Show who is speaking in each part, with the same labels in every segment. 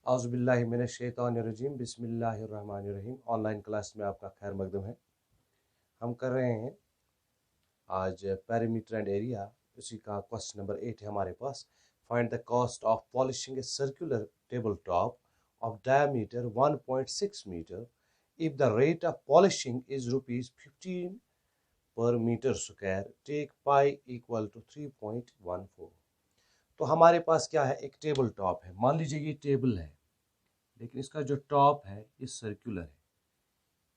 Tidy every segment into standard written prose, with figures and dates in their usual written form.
Speaker 1: औज़ुबिल्लाहि मिनश्शैतानिर्रजीम बिस्मिल्लाहिर्रहमानिर्रहीम। Online class में आपका खैर मकदम है। हम कर रहे हैं आज पेरीमीटर एंड एरिया, उसी का क्वेश्चन नंबर 8 है हमारे पास। Find the cost of polishing a circular table top of diameter 1.6 metre if the rate of polishing is ₹15 per metre square, take pi equal to 3.14। तो हमारे पास क्या है, एक टेबल टॉप है। मान लीजिए ये टेबल है, लेकिन इसका जो टॉप है ये सर्कुलर है।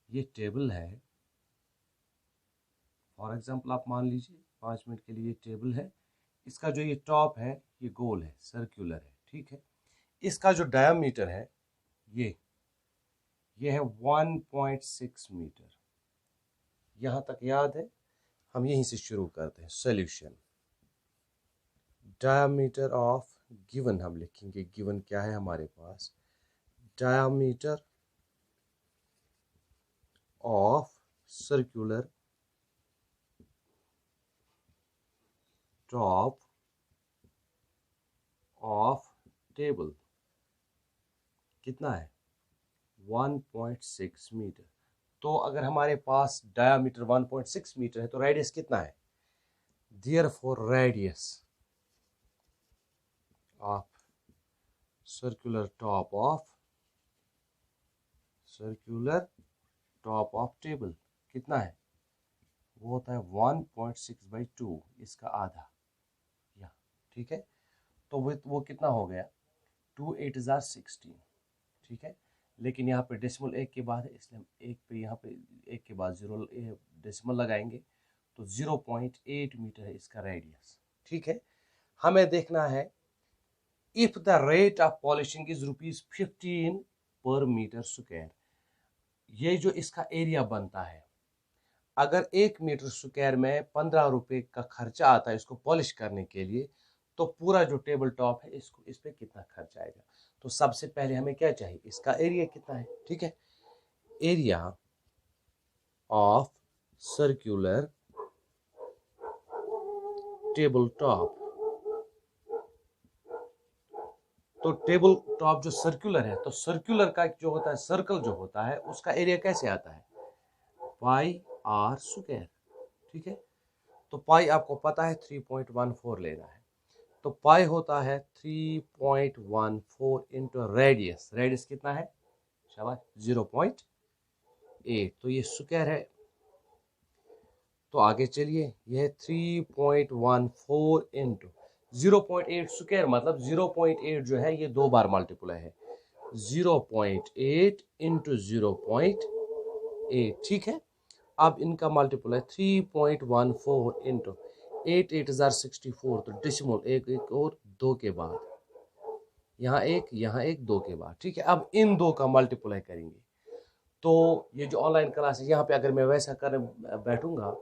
Speaker 1: ये टेबल है, फॉर एग्जांपल आप मान लीजिए 5 मिनट के लिए ये टेबल है। इसका जो ये टॉप है ये गोल है, सर्कुलर है, ठीक है। इसका जो डायमीटर है ये है 1.6 मीटर। यहाँ तक याद है? हम यहीं से शुरू करते हैं। सॉल्यूशन, डायमीटर ऑफ गिवन हम लिखेंगे। गिवन क्या है हमारे पास? Diameter of circular top of table कितना है? 1.6 मीटर। तो अगर हमारे पास डायमीटर 1.6 मीटर है तो रेडियस कितना है? Therefore radius of circular top of table कितना है? वो होता है 1.6/2, इसका आधा, या ठीक है। तो वो कितना हो गया? 2 8 16, ठीक है। लेकिन यहाँ पे डेसिमल एक के बाद है, इसलिए हम एक पे यहाँ पे एक के बाद जीरो डेसिमल लगाएंगे, तो 0.8 मीटर है इसका रेडियस, ठीक है। हमें देखना है if the rate of polishing is ₹15 per metre square. ये जो इसका एरिया बनता है, अगर 1 मीटर स्क्वायर में 15 रुपए का खर्चा आता है इसको पॉलिश करने के लिए, तो पूरा जो टेबल टॉप है इस पे कितना खर्च आएगा? तो सबसे पहले हमें क्या चाहिए? इसका एरिया कितना है, ठीक है। Area of circular table top. तो टेबल टॉप जो सर्कुलर है, तो सर्कुलर का जो होता है, सर्कल जो होता है, उसका एरिया कैसे आता है? पाई आर स्क्वायर, ठीक है। तो पाई आपको पता है 3.14 लेना है। तो पाई होता है 3.14 इंटू रेडियस। रेडियस कितना है? शाबाश, 0.8। तो ये स्क्वायर है। तो आगे चलिए, ये है 3.14 इंटू 0.8 स्क्वायर, मतलब 0.8 जो है ये 2 बार मल्टीप्लाई है। 0.8 इंटू 0.8, ठीक है। अब इनका मल्टीप्लाई 3.14 इंटू 8 8 64, तो डेसिमल एक एक और 2 के बाद, यहाँ एक 2 के बाद, ठीक है। अब इन 2 का मल्टीप्लाई करेंगे। तो ये जो ऑनलाइन क्लास है, यहाँ पे अगर मैं वैसा करने बैठूंगा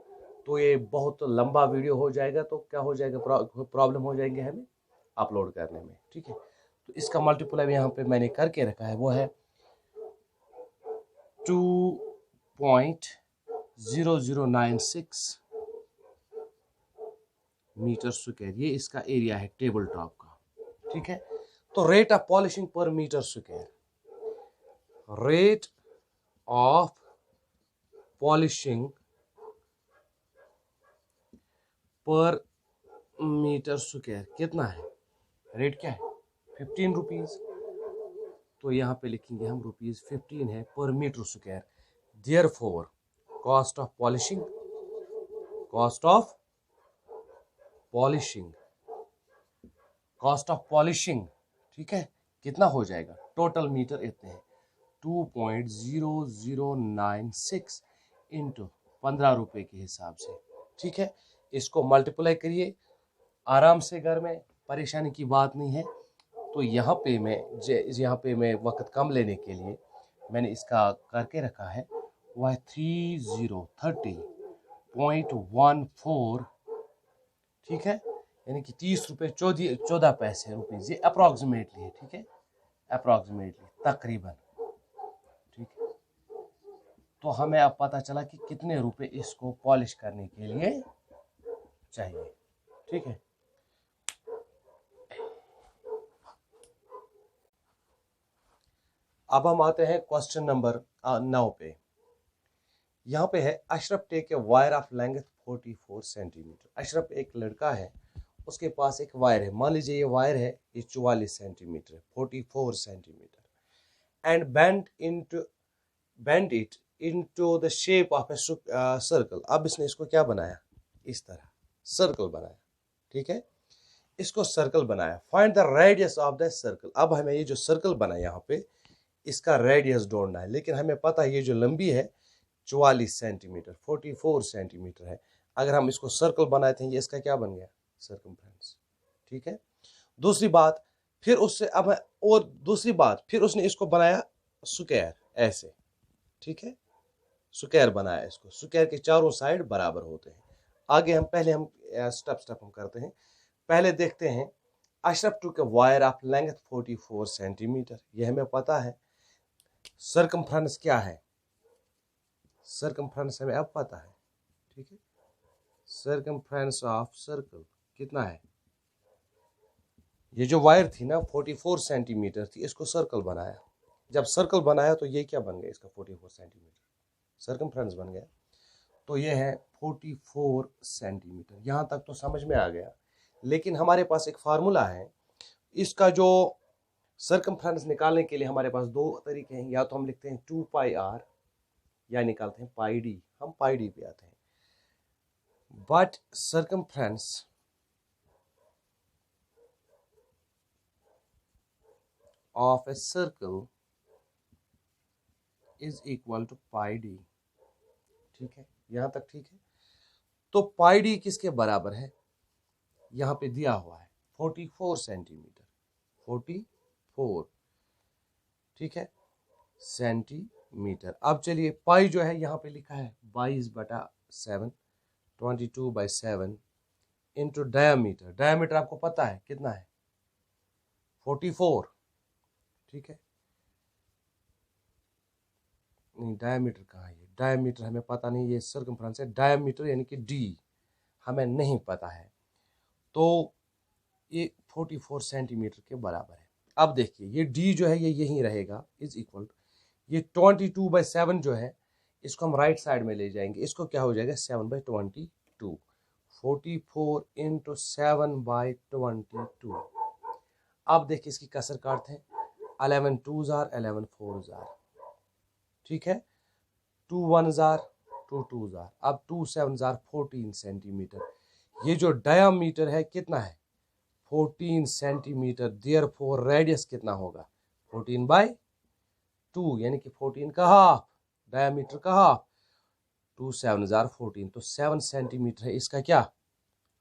Speaker 1: तो ये बहुत लंबा वीडियो हो जाएगा, तो क्या हो जाएगा? प्रॉब्लम हो जाएंगे हमें अपलोड करने में, ठीक है। तो इसका मल्टीप्लाई यहाँ पे मैंने करके रखा है, वो है 2.0096 मीटर स्क्वायर। ये इसका एरिया है टेबल टॉप का, ठीक है। तो rate of polishing per metre square, rate of polishing per metre square कितना है? रेट क्या है? 15 रुपीज। तो यहाँ पे लिखेंगे हम ₹15 है per metre square. Therefore cost of polishing, ठीक है, कितना हो जाएगा? टोटल मीटर इतने हैं, 2.0096 इंटू 15 रुपए के हिसाब से, ठीक है। इसको मल्टीप्लाई करिए आराम से, घर में परेशानी की बात नहीं है। तो यहाँ पे मैं वक्त कम लेने के लिए मैंने इसका करके रखा है, वह है 30.14, ठीक है। यानी कि 30 रुपये 14 पैसे रुपीज, ये अप्रॉक्सीमेटली है, ठीक है, अप्रॉक्सीमेटली, तकरीबन, ठीक है। तो हमें अब पता चला कि कितने रुपए इसको पॉलिश करने के लिए चाहिए, ठीक है। अब हम आते हैं क्वेश्चन नंबर 9 पे। यहाँ पे है Ashraf take a wire of length 44 centimetre. Ashraf एक लड़का है, उसके पास एक वायर है, मान लीजिए ये वायर है, ये 44 centimetre 44 centimetre and bend it into the shape of a circle. अब इसने इसको क्या बनाया, इस तरह सर्कल बनाया, ठीक है, इसको सर्कल बनाया। Find the radius of the circle. अब हमें ये जो सर्कल बना यहाँ पे इसका रेडियस ढूंढना है, लेकिन हमें पता है ये जो लंबी है 44 सेंटीमीटर 44 सेंटीमीटर है। अगर हम इसको सर्कल बनाए थे, ये इसका क्या बन गया, सर्कमफ्रेंस, ठीक है। दूसरी बात फिर उससे अब और दूसरी बात फिर उसने इसको बनाया स्क्वायर ऐसे, ठीक है, स्क्वायर बनाया इसको। स्क्वायर के चारों साइड बराबर होते हैं। आगे हम पहले हम स्टेप हम करते हैं। पहले देखते हैं अशरफ टू के वायर ऑफ लेंथ 44 सेंटीमीटर, यह हमें पता है। सर्कमफ्रेंस क्या है, सर्कमफ्रेंस हमें अब पता है, ठीक है। सर्कमफ्रेंस ऑफ सर्कल कितना है, ये जो वायर थी ना 44 सेंटीमीटर थी, इसको सर्कल बनाया। जब सर्कल बनाया तो ये क्या बन गया, इसका 44 सेंटीमीटर सर्कमफ्रेंस बन गया। तो ये है 44 सेंटीमीटर। यहाँ तक तो समझ में आ गया, लेकिन हमारे पास एक फार्मूला है इसका जो सर्कमफ्रेंस निकालने के लिए। हमारे पास दो तरीके हैं, या तो हम लिखते हैं 2 पाई r या निकालते हैं पाई d। हम पाई d पे आते हैं। But circumference of a circle is equal to pi d, ठीक है, यहां तक ठीक है। तो पाई d किसके बराबर है, यहां पे दिया हुआ है 44 सेंटीमीटर 44, ठीक है, सेंटीमीटर। अब चलिए पाई जो है यहाँ पे लिखा है 22/7 22/7 इंटू डायमीटर। डायमीटर आपको पता है कितना है 44, ठीक है, नहीं डायमीटर कहाँ है, डायमीटर हमें पता नहीं, ये सर्कमफ्रेंस है। डायमीटर यानी कि डी हमें नहीं पता है, तो ये 44 सेंटीमीटर के बराबर है। अब देखिए ये डी जो है ये यहीं रहेगा, इज इक्वल ये 22/7 जो है इसको हम राइट साइड में ले जाएंगे, इसको क्या हो जाएगा 7/22 44 इंटू 7/22। अब देखिए इसकी कसर काटते हैं, 11 2s are 11 4s are, ठीक है, 2 1s are 2 2s are, अब 2 7s are 14 सेंटीमीटर। ये जो डायामीटर है कितना है 14 सेंटीमीटर, देयरफॉर रेडियस कितना होगा 14/2 यानी कि 14 का हाफ, डायामीटर का हाफ, 2 7s are 14, तो 7 सेंटीमीटर है इसका क्या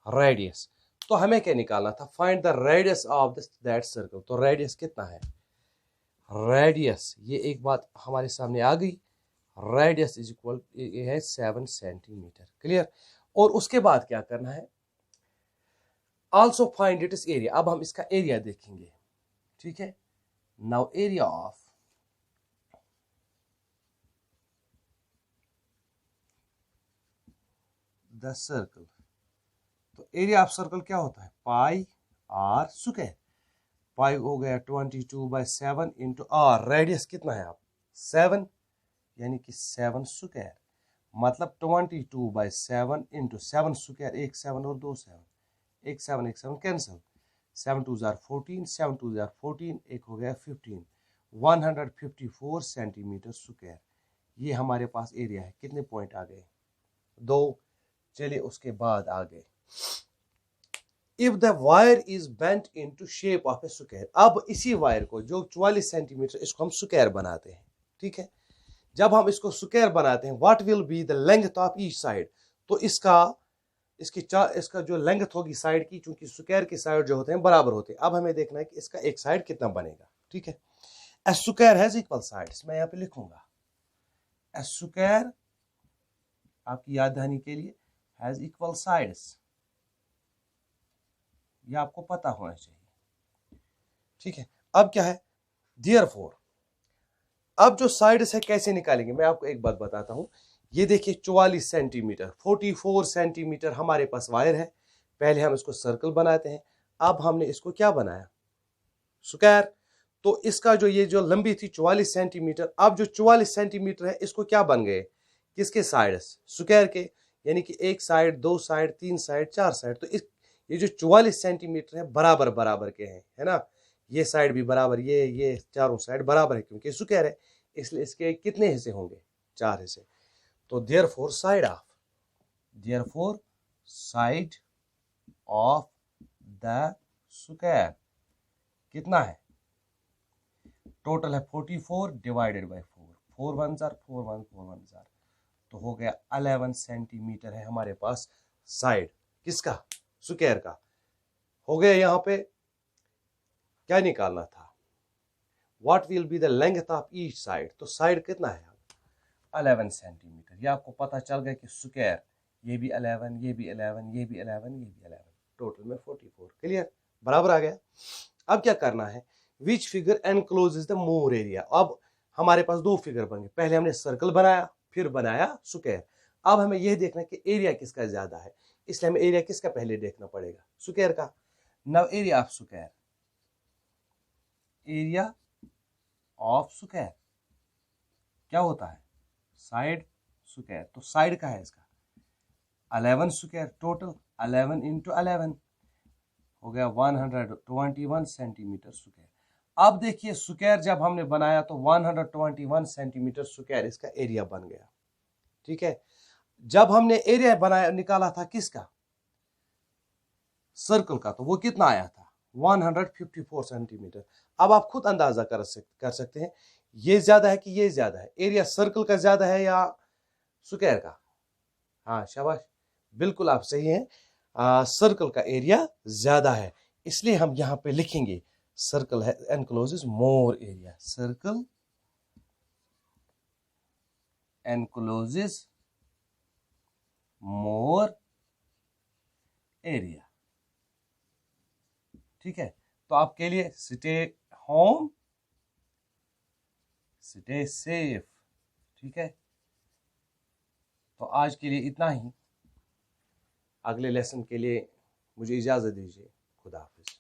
Speaker 1: रेडियस। तो हमें क्या निकालना था, find the radius of that circle. तो रेडियस कितना है, रेडियस ये एक बात हमारे सामने आ गई, रेडियस इज इक्वल ये है 7 सेंटीमीटर, क्लियर। और उसके बाद क्या करना है, also find it is area. अब हम इसका एरिया देखेंगे, ठीक है। Now area of the circle, तो एरिया ऑफ सर्कल क्या होता है पाई r स्क्वायर। पाई हो गया 22/7 इंटू r, रेडियस कितना है आप 7 यानी कि 7 स्क्वायर, मतलब 22/7 इंटू 7 स्क्वायर, एक 7 और 2 7, एक 7 cancel, 7 2s are 14 7 2s are 14, एक हो गया 15, 154 सेंटीमीटर स्क्वायर। ये हमारे पास एरिया है। कितने पॉइंट आ गए 2। चलिए उसके बाद आ गए, if the wire is bent into shape of A square. अब इसी वायर को जो 44 सेंटीमीटर इसको हम स्क्वायर बनाते हैं, ठीक है। जब हम इसको स्क्वायर बनाते हैं, what will be the length of each side, तो इसका जो लेंथ होगी साइड की, चूंकि स्क्वायर की साइड जो होते हैं बराबर होते हैं। अब हमें देखना है कि इसका एक साइड कितना बनेगा, ठीक है। ए स्क्वायर हैज इक्वल साइड्स, मैं यहाँ पे लिखूंगा ए स्क्वायर, आपकी याद दहानी के लिए, हैज इक्वल साइड्स, ये आपको पता होना चाहिए, ठीक है। अब क्या है देयरफॉर, अब जो साइड्स है कैसे निकालेंगे, मैं आपको एक बात बताता हूं। ये देखिए 44 सेंटीमीटर 44 सेंटीमीटर हमारे पास वायर है। पहले हम इसको सर्कल बनाते हैं, अब हमने इसको क्या बनाया स्क्वायर। तो इसका जो ये जो लंबी थी 44 सेंटीमीटर, अब जो 44 सेंटीमीटर है इसको क्या बन गए, किसके साइड, स्क्वायर के, यानी कि एक साइड, दो साइड, तीन साइड, चार साइड। तो इस ये जो 44 सेंटीमीटर है बराबर बराबर के हैं, है ना, ये साइड भी बराबर, ये चारों साइड बराबर है क्योंकि स्क्वायर है, इसलिए इसके कितने हिस्से होंगे, 4 हिस्से। तो therefore side of the square कितना है, टोटल है 44 डिवाइडेड बाय 4, 4 1 जार 4 1 4 1 जार, तो हो गया 11 सेंटीमीटर है हमारे पास साइड किसका, स्क्वायर का। हो गया। यहाँ पे क्या निकालना था, what will be the length of each side, तो साइड कितना है 11 सेंटीमीटर। ये आपको पता चल गया कि स्क्वायर, ये भी 11, ये भी 11, ये भी 11, ये भी 11, टोटल में 44। क्लियर, बराबर आ गया। अब क्या करना है, which figure encloses the more area. अब हमारे पास दो फिगर बन गए, पहले हमने सर्कल बनाया फिर बनाया स्क्वायर। अब हमें यह देखना है कि एरिया किसका ज्यादा है, इसलिए हमें एरिया किसका पहले देखना पड़ेगा, स्क्वायर का। Now area of square, area of square क्या होता है, साइड स्क्वायर। तो साइड का है इसका 11 स्क्वायर, टोटल 11 इंटू 11 हो गया 121 सेंटीमीटर स्क्वायर। अब देखिए स्क्वायर जब हमने बनाया तो 121 सेंटीमीटर स्क्वायर इसका एरिया बन गया, ठीक है। जब हमने एरिया बनाया निकाला था किसका, सर्कल का, तो वो कितना आया था 154 सेंटीमीटर। अब आप खुद अंदाजा कर सकते हैं ये ज्यादा है कि ये ज्यादा है, एरिया सर्कल का ज्यादा है या स्क्वायर का। हाँ शाबाश, बिल्कुल आप सही हैं, सर्कल का एरिया ज्यादा है, इसलिए हम यहां पे लिखेंगे सर्कल है encloses more area, circle encloses more area, ठीक है। तो आपके लिए स्टे होम स्टे सेफ, ठीक है। तो आज के लिए इतना ही, अगले लेसन के लिए मुझे इजाजत दीजिए, खुदा हाफिज।